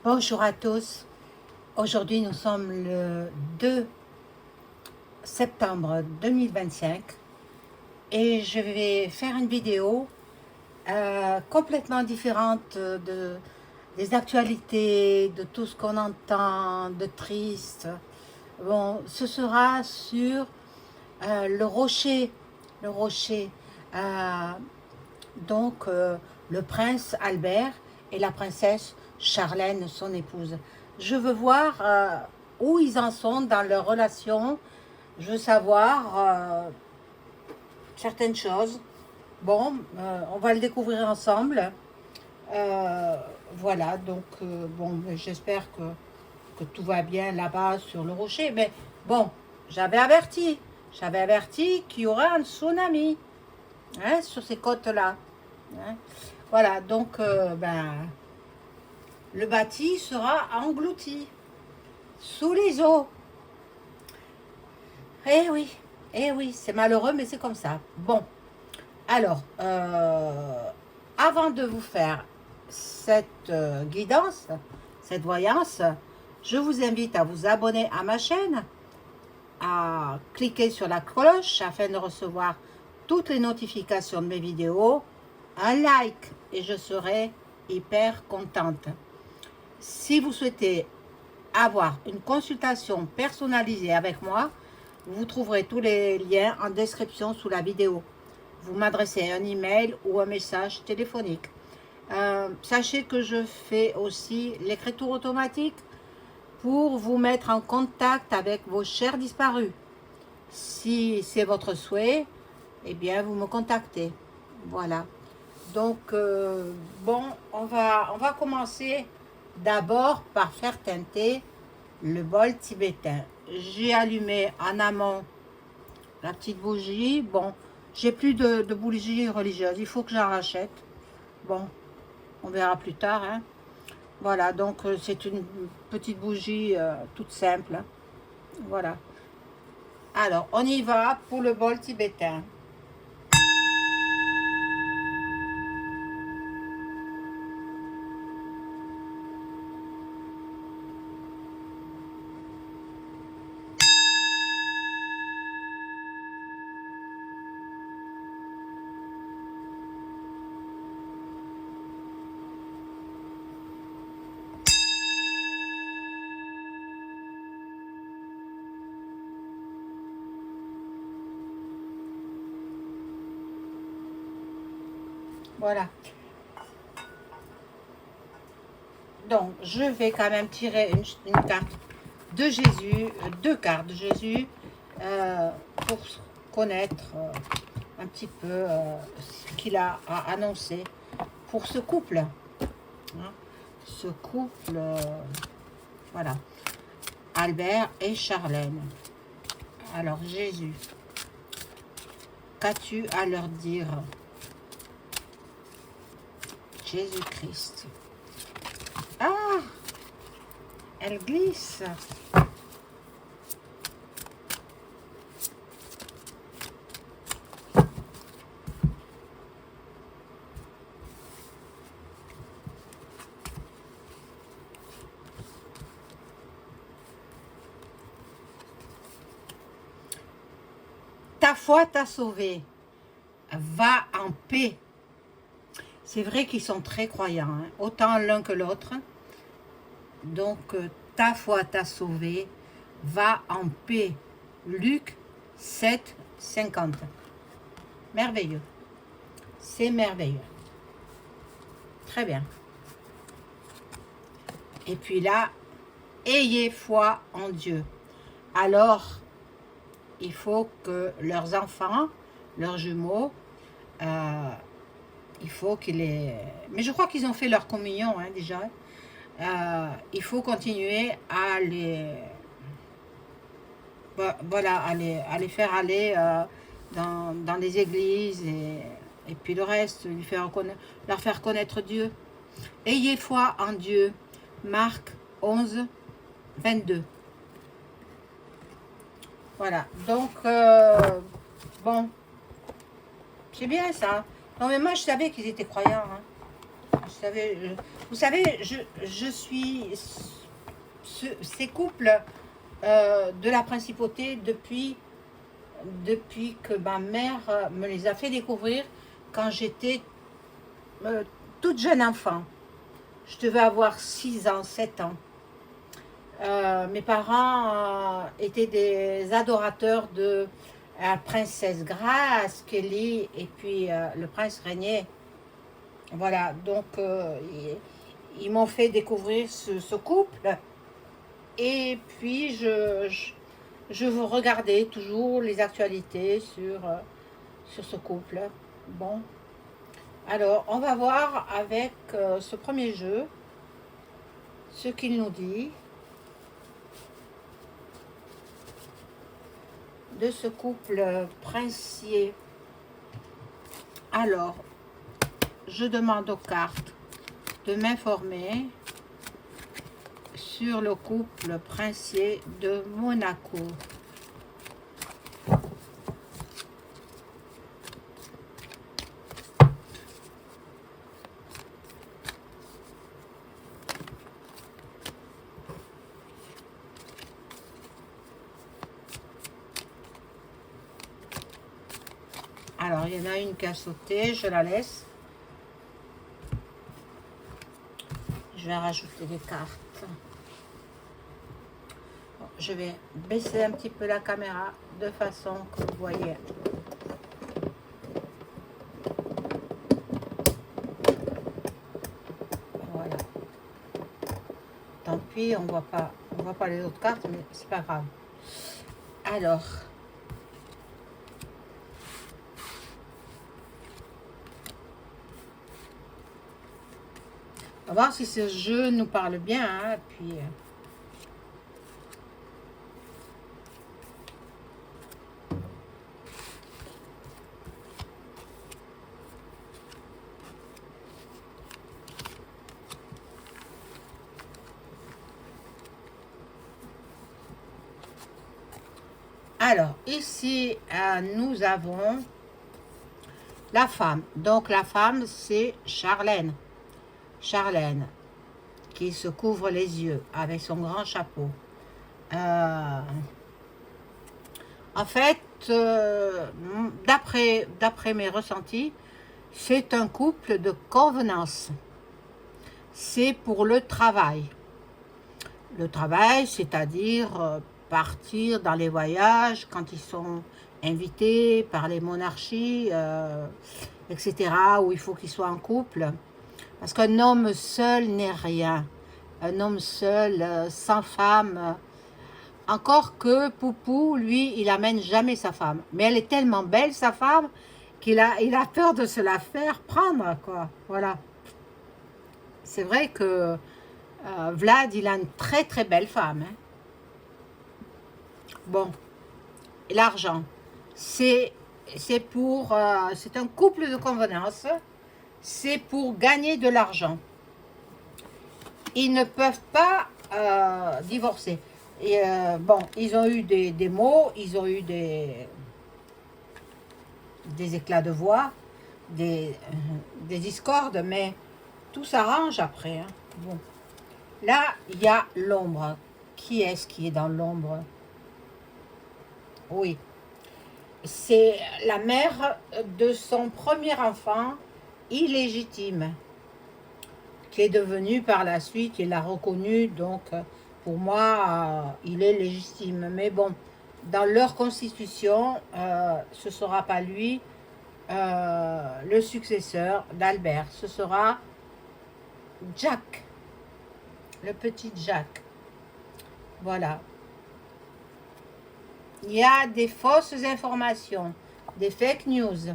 Bonjour à tous. Aujourd'hui, nous sommes le 2 septembre 2025 et je vais faire une vidéo complètement différente des actualités, de tout ce qu'on entend de triste. Bon, ce sera sur le rocher, le rocher. Euh, le prince Albert et la princesse Charlène, son épouse. Je veux voir où ils en sont dans leur relation. Je veux savoir certaines choses. Bon, on va le découvrir ensemble. Voilà, donc bon, j'espère que tout va bien là-bas sur le rocher. Mais bon, j'avais averti qu'il y aura un tsunami sur ces côtes-là. Hein. Voilà, donc le bâti sera englouti sous les eaux. Eh oui, c'est malheureux, mais c'est comme ça. Bon, alors, avant de vous faire cette guidance, cette voyance, je vous invite à vous abonner à ma chaîne, à cliquer sur la cloche afin de recevoir toutes les notifications de mes vidéos, un like et je serai hyper contente. Si vous souhaitez avoir une consultation personnalisée avec moi, vous trouverez tous les liens en description sous la vidéo. Vous m'adressez un email ou un message téléphonique. Sachez que je fais aussi l'écriture automatique pour vous mettre en contact avec vos chers disparus. Si c'est votre souhait, eh bien vous me contactez. Voilà. Donc, bon, on va commencer d'abord par faire teinter le bol tibétain. J'ai allumé en amont la petite bougie. Bon, j'ai plus de bougie religieuse. Il faut que j'en rachète. Bon, on verra plus tard. Hein. Voilà, donc c'est une petite bougie toute simple. Hein. Voilà. Alors, on y va pour le bol tibétain. Voilà. Donc, je vais quand même tirer une carte de Jésus, deux cartes de Jésus, pour connaître un petit peu ce qu'il a à annoncer pour ce couple. Hein. Ce couple, voilà. Albert et Charlène. Alors, Jésus, qu'as-tu à leur dire? Jésus-Christ. Ah, elle glisse. Ta foi t'a sauvé. Va en paix. C'est vrai qu'ils sont très croyants, hein, autant l'un que l'autre. Donc, ta foi t'a sauvé. Va en paix. Luc 7, 50. Merveilleux. C'est merveilleux. Très bien. Et puis là, ayez foi en Dieu. Alors, il faut que leurs enfants, leurs jumeaux, il faut qu'ils les... Mais je crois qu'ils ont fait leur communion hein, déjà. Il faut continuer à les... Voilà, à les faire aller dans les églises et puis le reste, leur faire connaître Dieu. Ayez foi en Dieu. Marc 11, 22. Voilà, donc, bon, c'est bien ça. Non mais moi je savais qu'ils étaient croyants. Hein. Vous savez, je suis ces couples de la principauté depuis que ma mère me les a fait découvrir quand j'étais toute jeune enfant. Je devais avoir 6 ans, 7 ans. Mes parents étaient des adorateurs de la princesse Grace, Kelly et puis le prince Régnier. Voilà, donc ils m'ont fait découvrir ce couple. Et puis je vous regardais toujours les actualités sur ce couple. Bon, alors on va voir avec ce premier jeu ce qu'il nous dit de ce couple princier. Alors, je demande aux cartes de m'informer sur le couple princier de Monaco. Alors, il y en a une qui a sauté, je la laisse. Je vais rajouter des cartes. Bon, je vais baisser un petit peu la caméra de façon que vous voyez. Voilà. Tant pis, on voit pas les autres cartes, mais c'est pas grave. Alors. On va voir si ce jeu nous parle bien. Hein, puis, alors, ici, nous avons la femme. Donc, la femme, c'est Charlène. Charlène, qui se couvre les yeux avec son grand chapeau. En fait, d'après mes ressentis, c'est un couple de convenance. C'est pour le travail. Le travail, c'est-à-dire partir dans les voyages quand ils sont invités par les monarchies, etc., où il faut qu'ils soient en couple. Parce qu'un homme seul n'est rien. Un homme seul, sans femme. Encore que Poupou, lui, il amène jamais sa femme. Mais elle est tellement belle, sa femme, il a peur de se la faire prendre, quoi. Voilà. C'est vrai que Vlad, il a une très très belle femme. Hein. Bon, l'argent, c'est un couple de convenance. C'est pour gagner de l'argent. Ils ne peuvent pas divorcer. Et, bon, ils ont eu des mots, ils ont eu des éclats de voix, des discordes, mais tout s'arrange après. Hein. Bon. Là, il y a l'ombre. Qui est-ce qui est dans l'ombre? Oui. C'est la mère de son premier enfant illégitime, qui est devenu par la suite, il l'a reconnu, donc pour moi, il est légitime. Mais bon, dans leur constitution, ce ne sera pas lui le successeur d'Albert. Ce sera Jack, le petit Jack. Voilà. Il y a des fausses informations, des fake news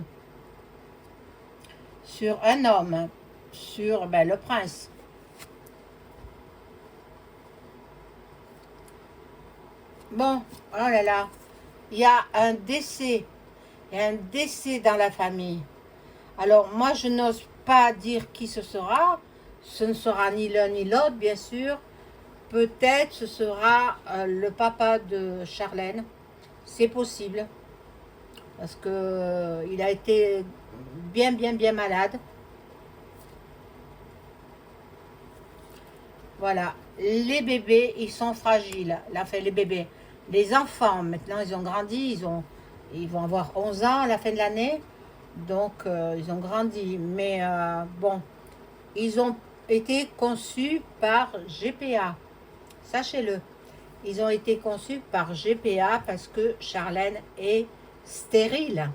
sur un homme, sur le prince. Bon, oh là là, il y a un décès. Il y a un décès dans la famille. Alors, moi, je n'ose pas dire qui ce sera. Ce ne sera ni l'un ni l'autre, bien sûr. Peut-être ce sera le papa de Charlène. C'est possible. Parce que il a été bien malade. Voilà, les bébés, ils sont fragiles. Là, fait les bébés. Les enfants, maintenant, ils ont grandi, ils vont avoir 11 ans à la fin de l'année. Donc, ils ont grandi. Mais bon, ils ont été conçus par GPA. Sachez-le. Ils ont été conçus par GPA parce que Charlène est stérile.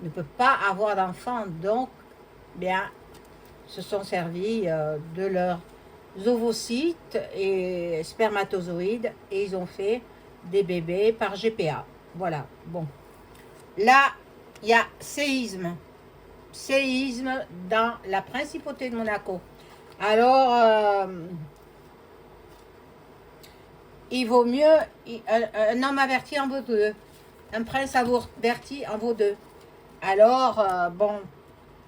Ne peut pas avoir d'enfant. Donc, bien, se sont servis de leurs ovocytes et spermatozoïdes et ils ont fait des bébés par GPA. Voilà, bon. Là, il y a séisme. Séisme dans la principauté de Monaco. Alors, il vaut mieux, un homme averti en vaut deux. Un prince averti en vaut deux. Alors, bon,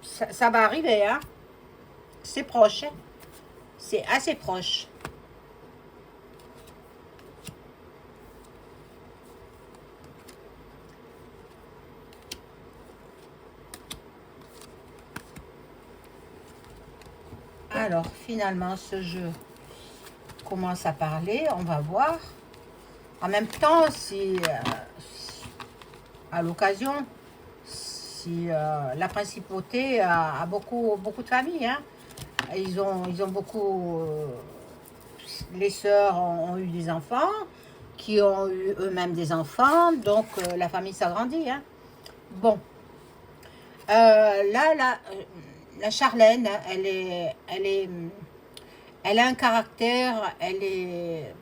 ça va arriver, hein. C'est proche, hein. C'est assez proche. Alors, finalement, ce jeu commence à parler. On va voir. En même temps, si à l'occasion, si la principauté a beaucoup de familles, hein. Ils ont beaucoup... les sœurs ont eu des enfants, qui ont eu eux-mêmes des enfants, donc la famille s'agrandit, hein. Bon. Là, la Charlène, elle a un caractère, elle est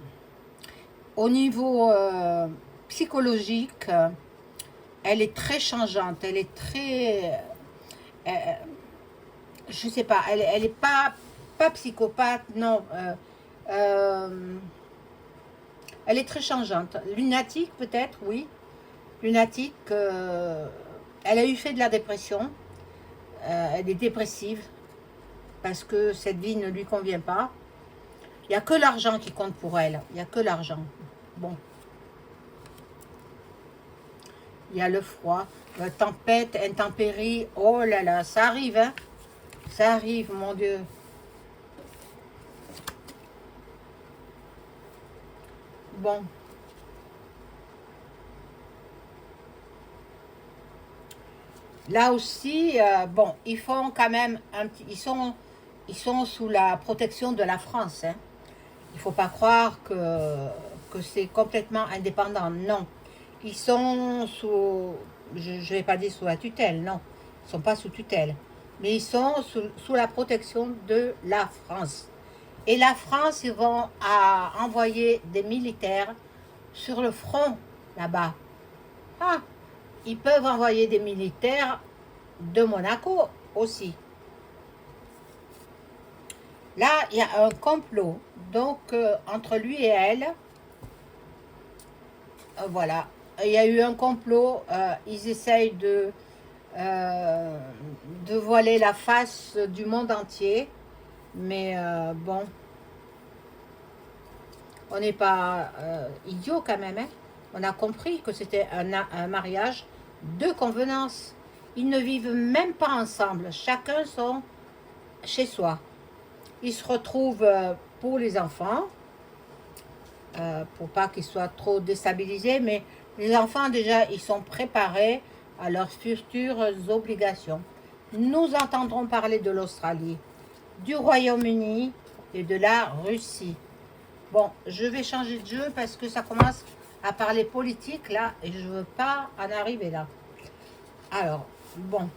au niveau psychologique, elle est très changeante, elle est très, je sais pas, elle est pas psychopathe, non, elle est très changeante, lunatique peut-être, oui, lunatique, elle a eu fait de la dépression, elle est dépressive, parce que cette vie ne lui convient pas. Il n'y a que l'argent qui compte pour elle. Il n'y a que l'argent. Bon. Il y a le froid, la tempête, intempérie. Oh là là, ça arrive, hein. Ça arrive, mon Dieu. Bon. Là aussi, bon, ils font quand même un petit... Ils sont sous la protection de la France, hein. Il ne faut pas croire que c'est complètement indépendant. Non. Ils sont sous, je ne vais pas dire sous la tutelle, non. Ils ne sont pas sous tutelle. Mais ils sont sous la protection de la France. Et la France, ils vont envoyer des militaires sur le front, là-bas. Ah, ils peuvent envoyer des militaires de Monaco aussi. Là, il y a un complot. Donc, entre lui et elle, voilà. Il y a eu un complot. Ils essayent de voiler la face du monde entier. Mais bon, on n'est pas idiot quand même, hein. On a compris que c'était un mariage de convenance. Ils ne vivent même pas ensemble. Chacun sont chez soi. Ils se retrouvent pour les enfants, pour pas qu'ils soient trop déstabilisés, mais les enfants déjà, ils sont préparés à leurs futures obligations. Nous entendrons parler de l'Australie, du Royaume-Uni et de la Russie. Bon, je vais changer de jeu parce que ça commence à parler politique là et je veux pas en arriver là. Alors, bon.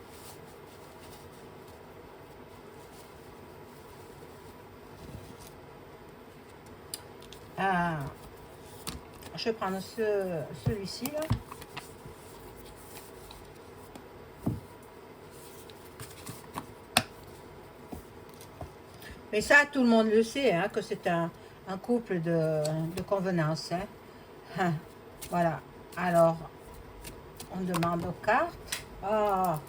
Je vais prendre celui-ci là. Mais ça, tout le monde le sait, hein, que c'est un couple de convenance. Hein. Voilà. Alors, on demande aux cartes. Ah,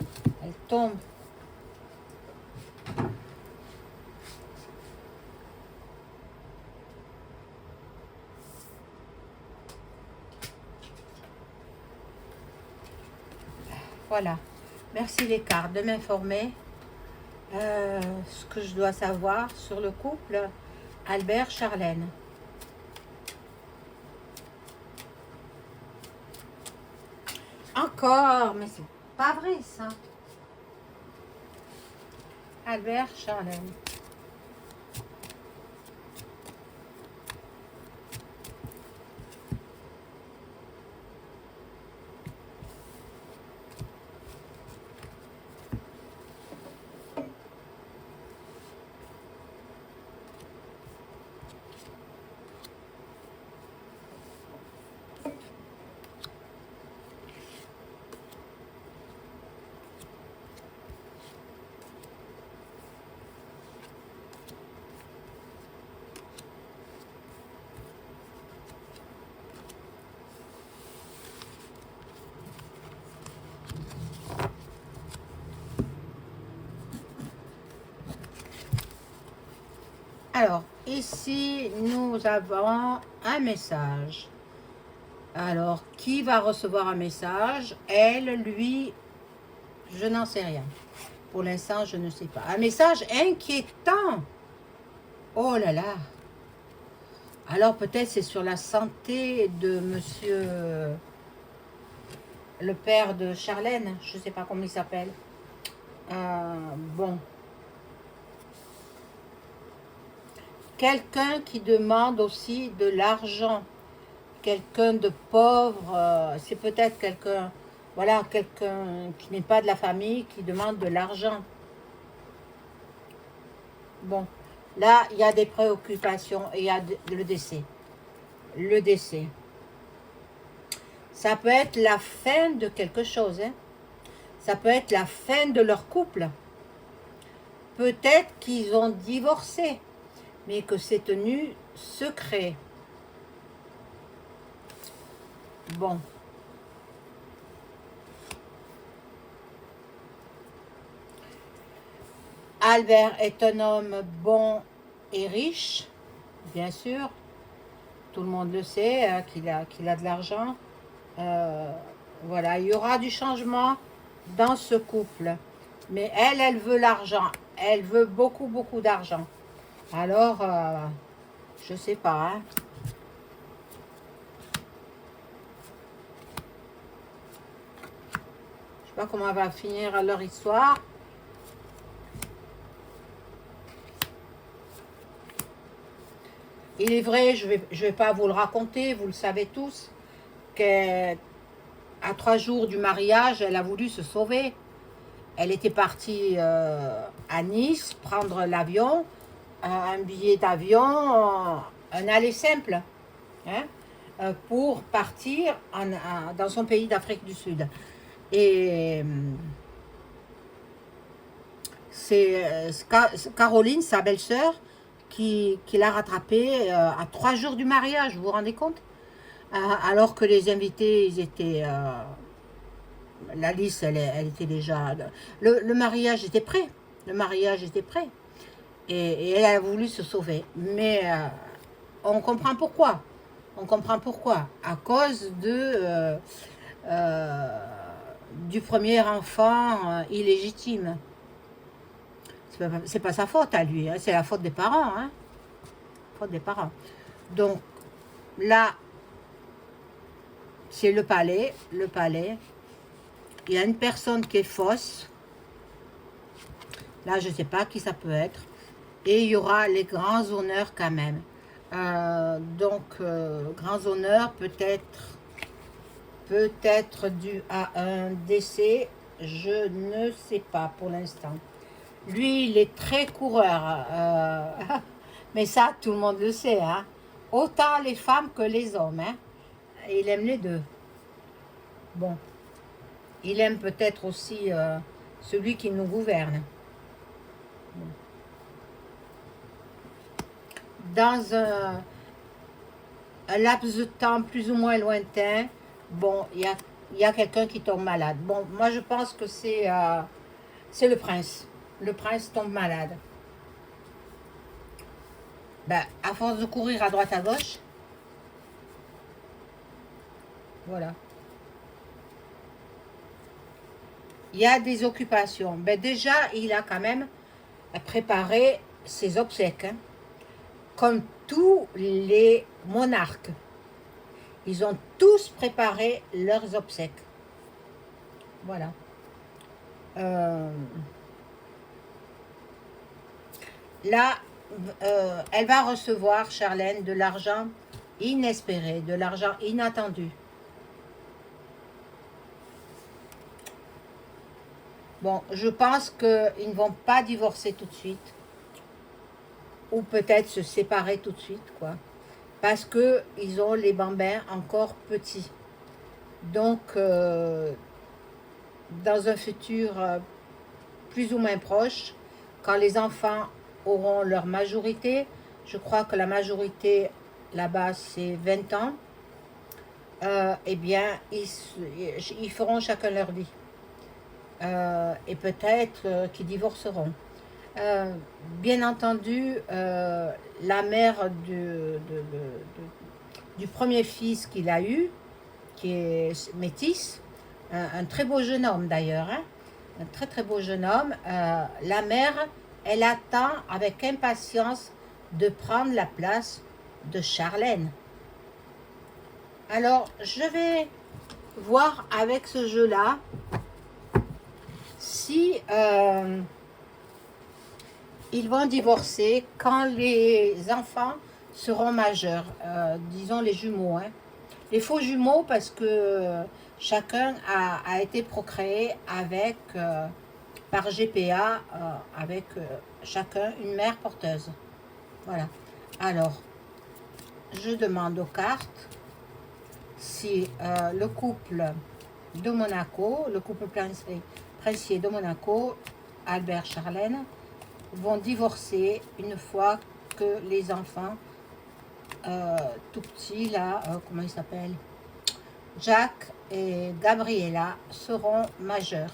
elle tombe. Voilà. Merci les cartes de m'informer ce que je dois savoir sur le couple. Albert, Charlène. Encore, mais c'est pas vrai ça. Albert, Charlène. Alors, ici, nous avons un message. Alors, qui va recevoir un message? Elle, lui, je n'en sais rien. Pour l'instant, je ne sais pas. Un message inquiétant. Oh là là. Alors, peut-être c'est sur la santé de monsieur, le père de Charlène. Je ne sais pas comment il s'appelle. Bon. Quelqu'un qui demande aussi de l'argent. Quelqu'un de pauvre. C'est peut-être quelqu'un... Voilà, quelqu'un qui n'est pas de la famille, qui demande de l'argent. Bon, là, il y a des préoccupations et il y a le décès. Le décès. Ça peut être la fin de quelque chose. Hein. Ça peut être la fin de leur couple. Peut-être qu'ils ont divorcé, mais que c'est tenu secret. Bon. Albert est un homme bon et riche, bien sûr. Tout le monde le sait, hein, qu'il a de l'argent. Voilà, il y aura du changement dans ce couple. Mais elle veut l'argent. Elle veut beaucoup, beaucoup d'argent. Alors, je sais pas. Hein. Je sais pas comment va finir leur histoire. Il est vrai, je vais pas vous le raconter, vous le savez tous, qu'à 3 jours du mariage, elle a voulu se sauver. Elle était partie à Nice, prendre l'avion, un billet d'avion, un aller simple, hein, pour partir dans son pays d'Afrique du Sud. Et c'est Caroline, sa belle-sœur, qui l'a rattrapée à 3 jours du mariage, vous vous rendez compte? Alors que les invités, ils étaient... la liste, elle était déjà... Le mariage était prêt. Le mariage était prêt. Et elle a voulu se sauver. Mais on comprend pourquoi. On comprend pourquoi. À cause du premier enfant illégitime. C'est pas sa faute à lui, hein, c'est la faute des parents. Hein. Faute des parents. Donc, là, c'est le palais. Le palais. Il y a une personne qui est fausse. Là, je ne sais pas qui ça peut être. Et il y aura les grands honneurs quand même. Grands honneurs peut-être dû à un décès. Je ne sais pas pour l'instant. Lui, il est très coureur. Mais ça, tout le monde le sait. Hein. Autant les femmes que les hommes. Hein. Il aime les deux. Bon. Il aime peut-être aussi celui qui nous gouverne. Dans un laps de temps plus ou moins lointain, bon, il y a quelqu'un qui tombe malade. Bon, moi je pense que c'est le prince. Le prince tombe malade. Ben, à force de courir à droite à gauche, voilà. Il y a des occupations. Ben déjà, il a quand même préparé ses obsèques. Hein. comme tous les monarques. Ils ont tous préparé leurs obsèques. Voilà. Là, elle va recevoir, Charlène, de l'argent inespéré, de l'argent inattendu. Bon, je pense qu'ils ne vont pas divorcer tout de suite. Ou peut-être se séparer tout de suite, quoi. Parce qu'ils ont les bambins encore petits. Donc, dans un futur plus ou moins proche, quand les enfants auront leur majorité, je crois que la majorité là-bas c'est 20 ans, eh bien ils feront chacun leur vie. Et peut-être qu'ils divorceront. Bien entendu, la mère du premier fils qu'il a eu, qui est métis, un très beau jeune homme d'ailleurs, hein, un très très beau jeune homme, la mère, elle attend avec impatience de prendre la place de Charlène. Alors, je vais voir avec ce jeu-là si ils vont divorcer quand les enfants seront majeurs, disons les jumeaux, hein. Les faux jumeaux parce que chacun a été procréé avec, par GPA, avec chacun une mère porteuse. Voilà. Alors, je demande aux cartes si le couple de Monaco, le couple princier de Monaco, Albert Charlène, vont divorcer une fois que les enfants tout petits, là, comment ils s'appellent, Jacques et Gabriella, seront majeurs.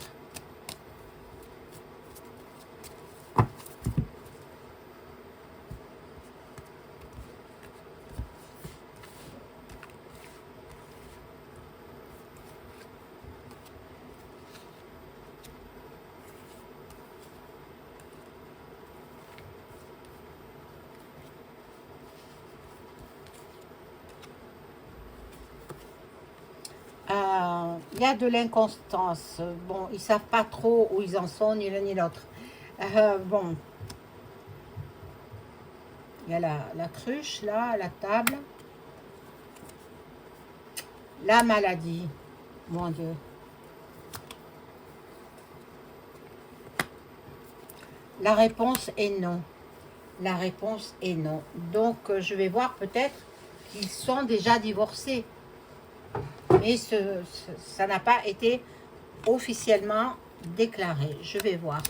Il y a de l'inconstance. Bon, ils ne savent pas trop où ils en sont, ni l'un ni l'autre. Bon, il y a la cruche, là, la table. La maladie, mon Dieu. La réponse est non. La réponse est non. Donc, je vais voir peut-être qu'ils sont déjà divorcés. Mais ça n'a pas été officiellement déclaré. Je vais voir.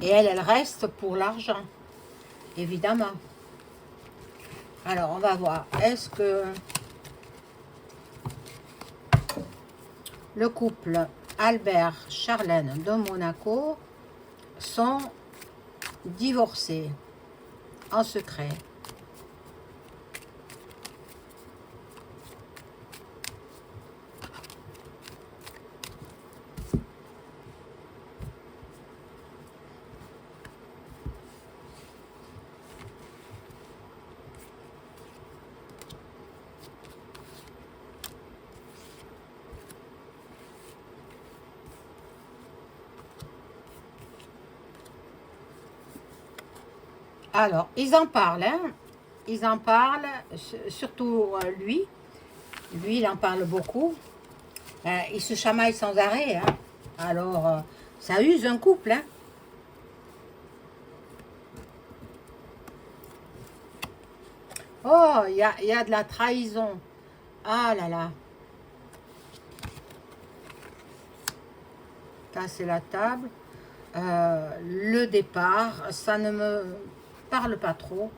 Et elle reste pour l'argent, évidemment. Alors, on va voir. Est-ce que le couple Albert Charlène de Monaco sont divorcés en secret? Alors, ils en parlent, hein. Ils en parlent, surtout lui. Lui, il en parle beaucoup. Il se chamaille sans arrêt, hein. Alors, ça use un couple, hein. Oh, il y a de la trahison. Ah là là. Casser la table. Le départ, ça ne me parle pas trop.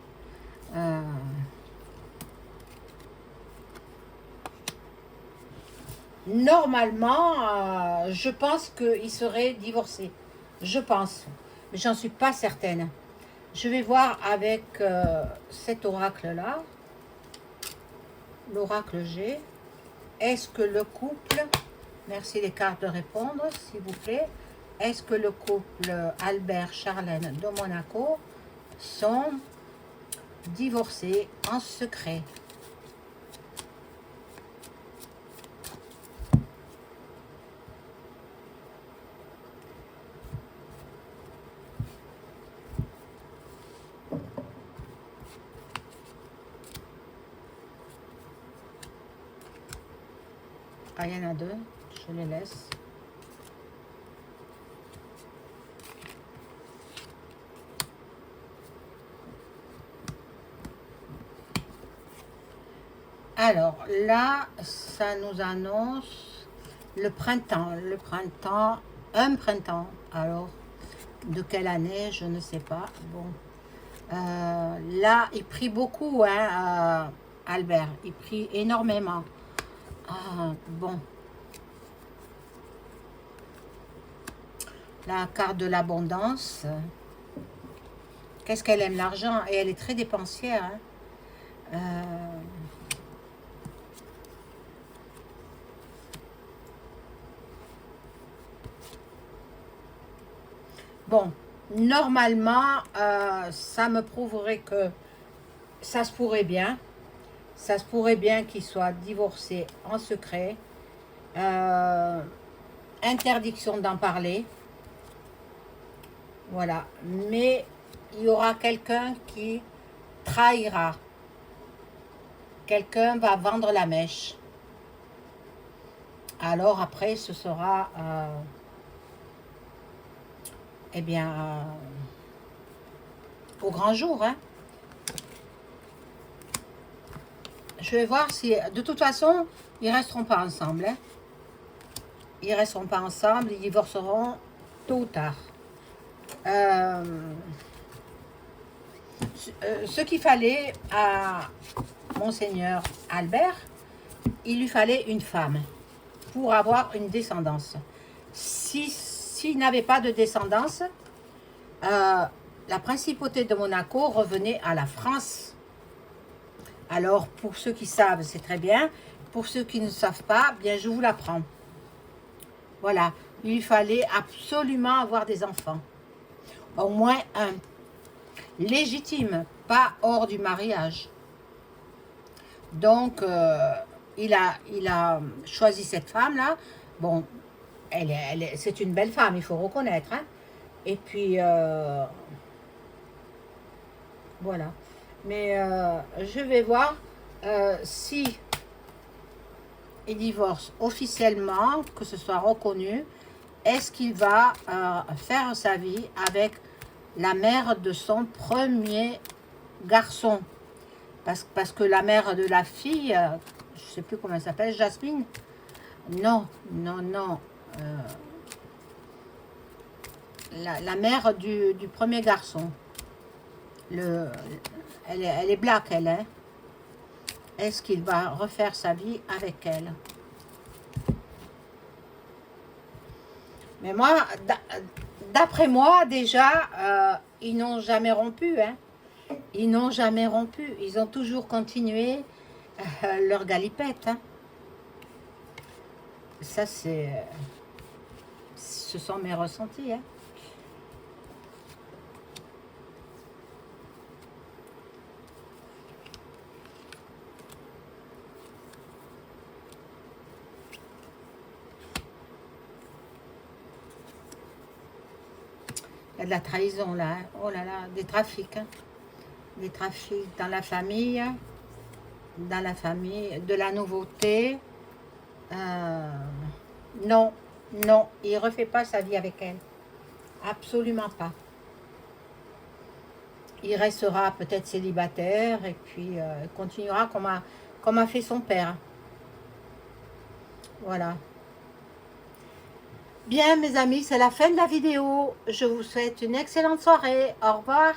Normalement, je pense qu'il serait divorcé. Je pense. Mais j'en suis pas certaine. Je vais voir avec cet oracle-là. L'oracle G. Est-ce que le couple... Merci les cartes de répondre, s'il vous plaît. est-ce que le couple Albert-Charlène de Monaco sont divorcés en secret? Ah, il y en a deux, je les laisse. Alors là, ça nous annonce le printemps. Le printemps, un printemps. Alors, de quelle année, je ne sais pas. Bon, là, il prie beaucoup, hein, Albert. Il prie énormément. Ah, bon. La carte de l'abondance. Qu'est-ce qu'elle aime? L'argent. Et elle est très dépensière. Hein. Bon, normalement, ça me prouverait que ça se pourrait bien. Ça se pourrait bien qu'ils soient divorcés en secret. Interdiction d'en parler. Voilà. Mais il y aura quelqu'un qui trahira. Quelqu'un va vendre la mèche. Alors après, ce sera... eh bien, au grand jour. Hein. Je vais voir si... De toute façon, ils ne resteront pas ensemble. Hein. Ils ne resteront pas ensemble, ils divorceront tôt ou tard. Ce qu'il fallait à Monseigneur Albert, il lui fallait une femme pour avoir une descendance. S'il n'avait pas de descendance, la principauté de Monaco revenait à la France. Alors, pour ceux qui savent, c'est très bien. Pour ceux qui ne savent pas, bien, je vous l'apprends. Voilà, il lui fallait absolument avoir des enfants. Au moins un. Légitime, pas hors du mariage. Donc, il a choisi cette femme-là. Bon, c'est une belle femme, il faut reconnaître. Hein. Et puis, voilà. Mais je vais voir si il divorce officiellement, que ce soit reconnu, est-ce qu'il va faire sa vie avec la mère de son premier garçon. Parce que la mère de la fille, je ne sais plus comment elle s'appelle, Jasmine. Non. La mère du premier garçon. Elle est black, elle est. Est-ce qu'il va refaire sa vie avec elle? Mais moi, d'après moi, déjà, ils n'ont jamais rompu. Hein. Ils n'ont jamais rompu. Ils ont toujours continué leur galipette. Hein. Ça, ce sont mes ressentis. Hein. Il y a de la trahison là. Hein. Oh là là, des trafics. Hein. Des trafics dans la famille. Dans la famille. De la nouveauté. Non, il ne refait pas sa vie avec elle. Absolument pas. Il restera peut-être célibataire et puis continuera comme a fait son père. Voilà. Bien, mes amis, c'est la fin de la vidéo. Je vous souhaite une excellente soirée. Au revoir.